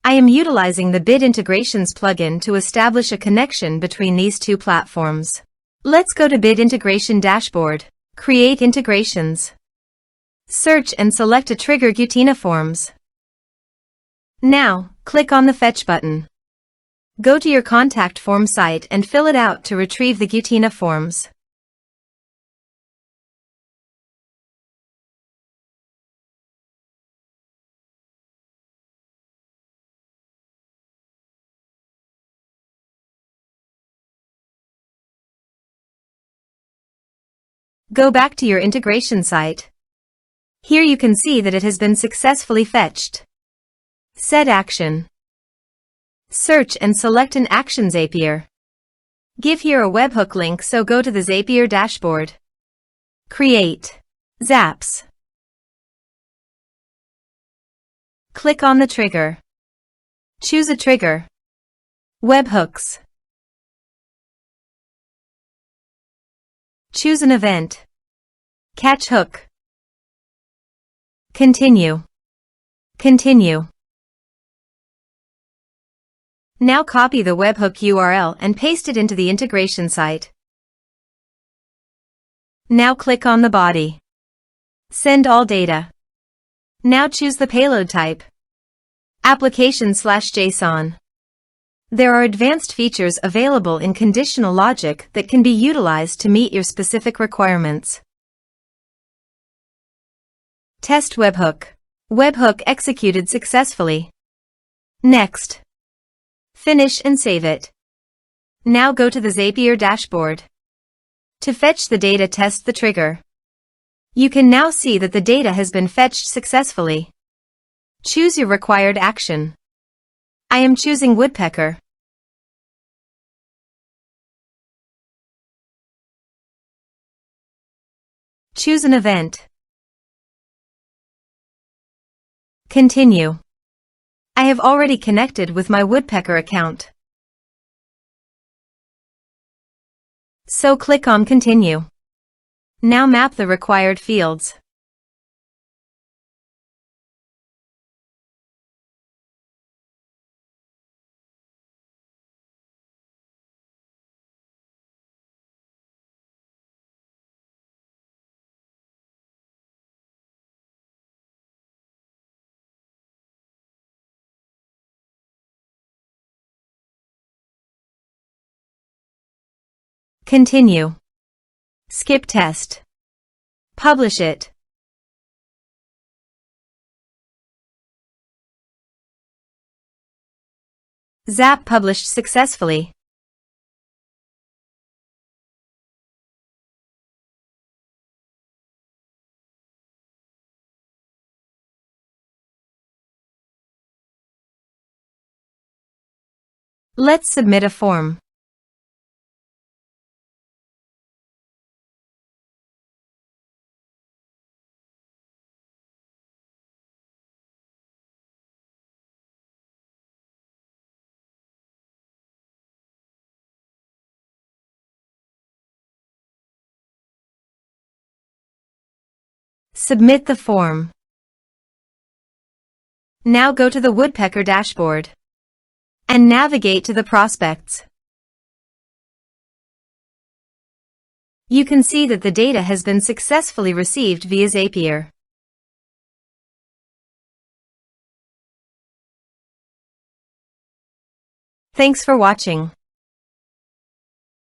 I am utilizing the Bit Integrations plugin to establish a connection between these two platforms. Let's go to Bit Integration Dashboard. Create integrations. Search and select a trigger Gutena Forms. Now, click on the Fetch button. Go to your contact form site and fill it out to retrieve the Gutena Forms. Go back to your integration site. Here you can see that it has been successfully fetched. Set action. Search and select an action Zapier. Give here a webhook link, so go to the Zapier dashboard. Create Zaps. Click on the trigger. Choose a trigger. Webhooks. Choose an event. Catch hook. Continue. Continue. Now copy the webhook URL and paste it into the integration site. Now click on the body. Send all data. Now choose the payload type. Application/JSON. There are advanced features available in conditional logic that can be utilized to meet your specific requirements. Test webhook. Webhook executed successfully. Next. Finish and save it. Now go to the Zapier dashboard. To fetch the data, test the trigger. You can now see that the data has been fetched successfully. Choose your required action. I am choosing woodpecker. Choose an event. Continue. I have already connected with my woodpecker account, so click on Continue. Now map the required fields. Continue. Skip test. Publish it. Zap published successfully. Let's submit a form. Submit the form. Now go to the woodpecker dashboard and navigate to the prospects. You can see that the data has been successfully received via Zapier. Thanks for watching.